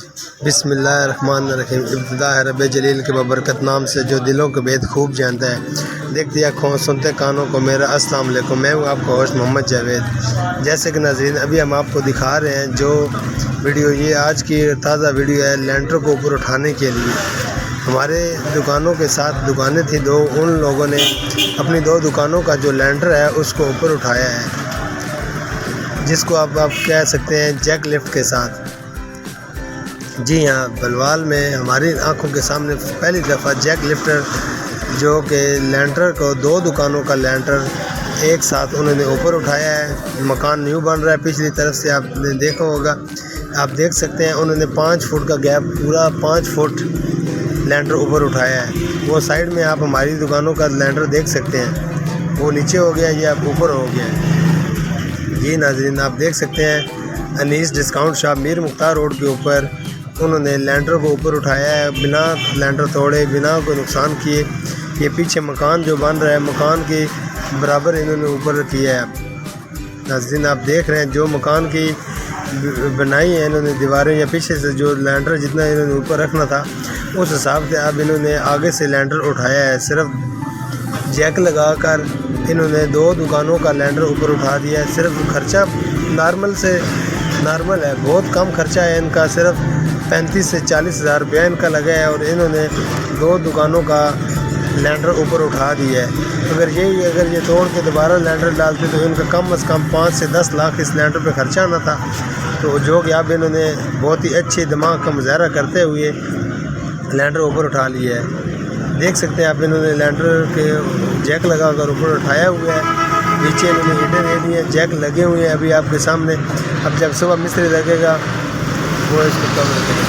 بسم اللہ الرحمن الرحیم۔ ابتدا ہے رب جلیل کے ببرکت نام سے جو دلوں کے بید خوب جانتا ہے۔ دیکھتے آنکھوں سنتے کانوں کو میرا السلام علیکم، میں ہوں آپ کا ہوسٹ محمد جاوید۔ جیسے کہ ناظرین ابھی ہم آپ کو دکھا رہے ہیں جو ویڈیو، یہ آج کی تازہ ویڈیو ہے لینٹر کو اوپر اٹھانے کے لیے۔ ہمارے دکانوں کے ساتھ دکانیں تھیں دو، ان لوگوں نے اپنی دو دکانوں کا جو لینٹر ہے اس کو اوپر اٹھایا ہے، جس کو آپ کہہ سکتے ہیں جیک لفٹ کے ساتھ۔ جی ہاں، بلوال میں ہماری آنکھوں کے سامنے پہلی دفعہ جیک لفٹر جو کہ لینٹر کو دو دکانوں کا لینٹر ایک ساتھ انہوں نے اوپر اٹھایا ہے۔ مکان نیو بن رہا ہے، پچھلی طرف سے آپ نے دیکھا ہوگا، آپ دیکھ سکتے ہیں انہوں نے 5 فٹ کا گیپ، پورا 5 فٹ لینٹر اوپر اٹھایا ہے۔ وہ سائڈ میں آپ ہماری دکانوں کا لینٹر دیکھ سکتے ہیں، وہ نیچے ہو گیا، یہ آپ اوپر ہو گیا ہے۔ جی ناظرین آپ دیکھ سکتے ہیں انیس ڈسکاؤنٹ شاپ میر مختار روڈ کے اوپر انہوں نے لینٹر کو اوپر اٹھایا ہے، بنا لینٹر توڑے، بنا کوئی نقصان کیے۔ یہ پیچھے مکان جو بن رہا ہے، مکان کے برابر انہوں نے اوپر کیا ہے۔ ناظرین آپ دیکھ رہے ہیں جو مکان کی بنائی ہے انہوں نے دیواریں، یا پیچھے سے جو لینٹر جتنا انہوں نے اوپر رکھنا تھا اس حساب سے اب انہوں نے آگے سے لینٹر اٹھایا ہے۔ صرف جیک لگا کر انہوں نے دو دکانوں کا لینٹر اوپر اٹھا دیا ہے۔ صرف خرچہ نارمل ہے، بہت کم خرچہ ہے ان کا، صرف 35 سے 40 ہزار روپیہ ان کا لگا ہے، اور انہوں نے دو دکانوں کا لینٹر اوپر اٹھا دیا ہے۔ اگر یہ توڑ کے دوبارہ لینٹر ڈالتے تو ان کا کم از کم 5 سے 10 لاکھ اس لینٹر پہ خرچہ آنا تھا، تو جو کہ اب انہوں نے بہت ہی اچھے دماغ کا مظاہرہ کرتے ہوئے لینٹر اوپر اٹھا لیا ہے۔ دیکھ سکتے ہیں آپ انہوں نے لینٹر کے جیک لگا کر اوپر اٹھایا ہوا ہے۔ نیچے انہوں نے اینٹیں دے دی ہیں، جیک لگے ہوئے ہیں ابھی آپ کے سامنے۔ اب جب صبح مستری لگے گا وہ اس کو کور کرے گا۔